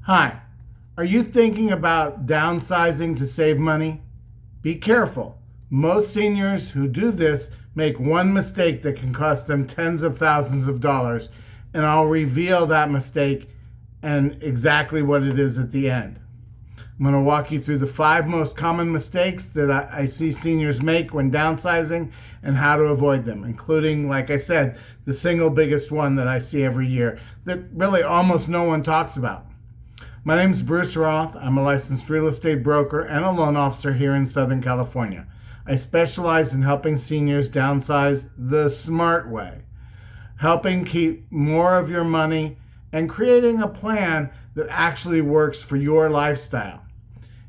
Hi, are you thinking about downsizing to save money? Be careful. Most seniors who do this make one mistake that can cost them tens of thousands of dollars, and I'll reveal that mistake and exactly what it is at the end. I'm going to walk you through the 5 most common mistakes that I see seniors make when downsizing and how to avoid them, including, like I said, the single biggest one that I see every year that really almost no one talks about. My name is Bruce Roth. I'm a licensed real estate broker and a loan officer here in Southern California. I specialize in helping seniors downsize the smart way, helping keep more of your money and creating a plan that actually works for your lifestyle.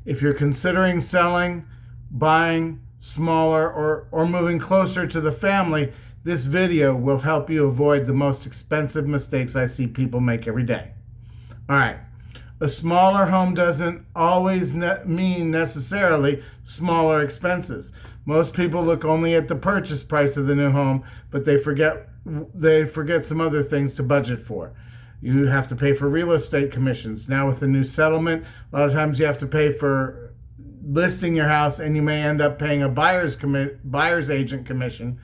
If you're considering selling, buying smaller, or moving closer to the family, this video will help you avoid the most expensive mistakes I see people make every day. All right. A smaller home doesn't always mean necessarily smaller expenses. Most people look only at the purchase price of the new home, but they forget some other things to budget for. You have to pay for real estate commissions. Now with the new settlement, a lot of times you have to pay for listing your house, and you may end up paying a buyer's agent commission.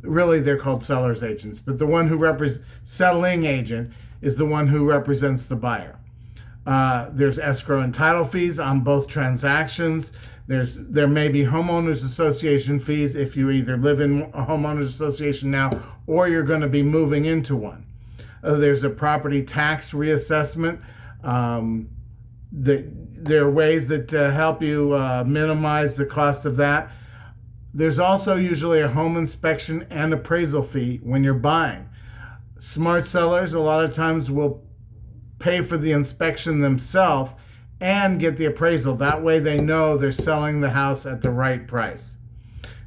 Really, they're called seller's agents, but the one who selling agent is the one who represents the buyer. There's escrow and title fees on both transactions. There may be homeowners association fees if you either live in a homeowners association now or you're going to be moving into one. There's a property tax reassessment. There are ways that help you minimize the cost of that. There's also usually a home inspection and appraisal fee when you're buying. Smart sellers a lot of times will pay for the inspection themselves and get the appraisal. That way they know they're selling the house at the right price.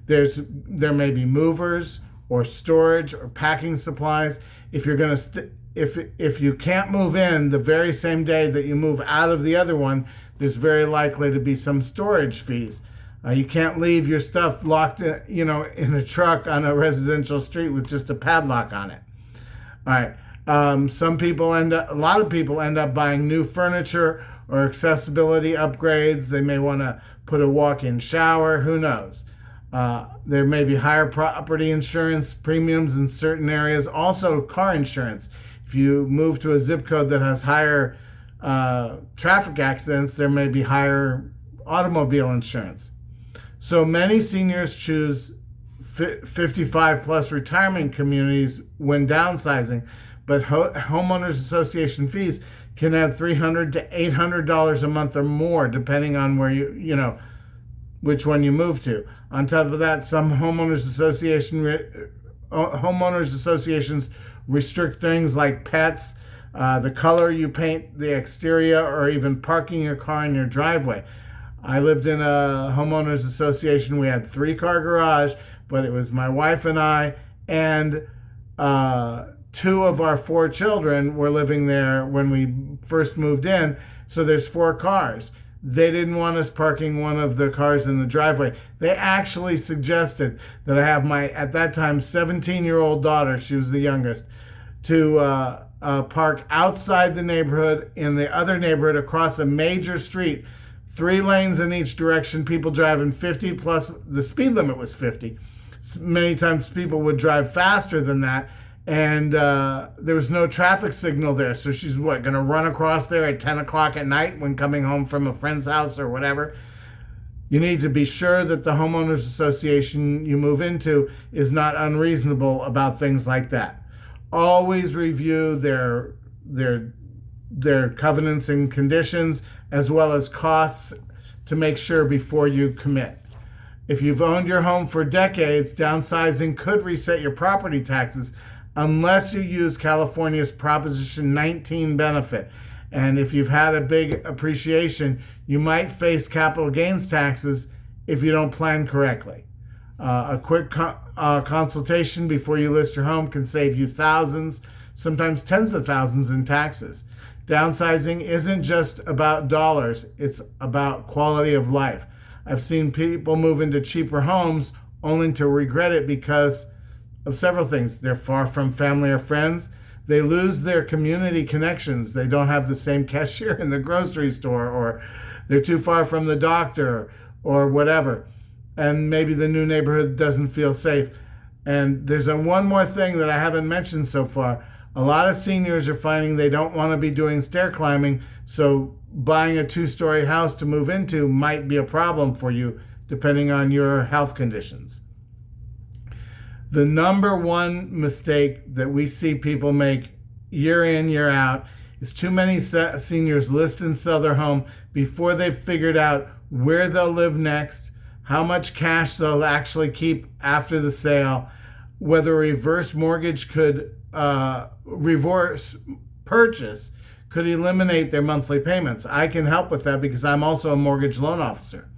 There may be movers or storage or packing supplies. If you're going to if you can't move in the very same day that you move out of the other one, there's very likely to be some storage fees. You can't leave your stuff locked in a truck on a residential street with just a padlock on it. All right. A lot of people end up buying new furniture or accessibility upgrades. They may want to put a walk-in shower. Who knows? There may be higher property insurance premiums in certain areas. Also, car insurance. If you move to a zip code that has higher traffic accidents, there may be higher automobile insurance. So many seniors choose 55 plus retirement communities when downsizing, but homeowners association fees can add $300 to $800 a month or more, depending on where which one you move to. On top of that, some homeowners associations restrict things like pets, the color you paint the exterior, or even parking your car in your driveway. I lived in a homeowners association. We had 3-car garage, but it was my wife and I, and 2 of our 4 children were living there when we first moved in. So there's 4 cars. They didn't want us parking one of the cars in the driveway. They actually suggested that I have my, at that time, 17-year-old daughter, she was the youngest, to park outside the neighborhood in the other neighborhood across a major street, 3 lanes in each direction, people driving 50 plus, the speed limit was 50. Many times people would drive faster than that, and there was no traffic signal there. So she's going to run across there at 10 o'clock at night when coming home from a friend's house or whatever. You need to be sure that the homeowners association you move into is not unreasonable about things like that. Always review their covenants and conditions, as well as costs, to make sure before you commit. If you've owned your home for decades, downsizing could reset your property taxes unless you use California's Proposition 19 benefit. And if you've had a big appreciation, you might face capital gains taxes if you don't plan correctly. A quick consultation before you list your home can save you thousands, sometimes tens of thousands in taxes. Downsizing isn't just about dollars, it's about quality of life. I've seen people move into cheaper homes only to regret it because of several things. They're far from family or friends. They lose their community connections. They don't have the same cashier in the grocery store, or they're too far from the doctor, or whatever. And maybe the new neighborhood doesn't feel safe. And there's one more thing that I haven't mentioned so far. A lot of seniors are finding they don't want to be doing stair climbing, so buying a 2-story house to move into might be a problem for you, depending on your health conditions. The number one mistake that we see people make year in, year out is too many seniors list and sell their home before they've figured out where they'll live next, how much cash they'll actually keep after the sale, whether a reverse purchase could eliminate their monthly payments. I can help with that because I'm also a mortgage loan officer.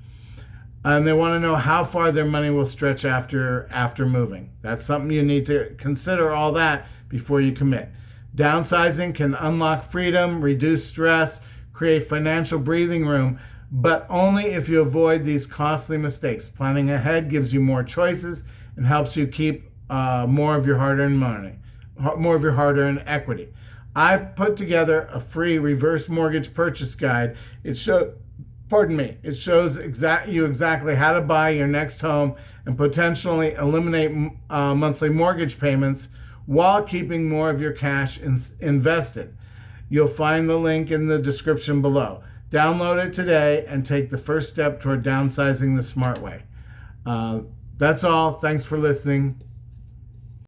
And they want to know how far their money will stretch after moving. That's something you need to consider, all that, before you commit. Downsizing can unlock freedom, reduce stress, create financial breathing room, but only if you avoid these costly mistakes. Planning ahead gives you more choices and helps you keep more of your hard-earned money, more of your hard-earned equity. I've put together a free reverse mortgage purchase guide. It shows exactly how to buy your next home and potentially eliminate monthly mortgage payments while keeping more of your cash invested. You'll find the link in the description below. Download it today and take the first step toward downsizing the smart way. That's all. Thanks for listening.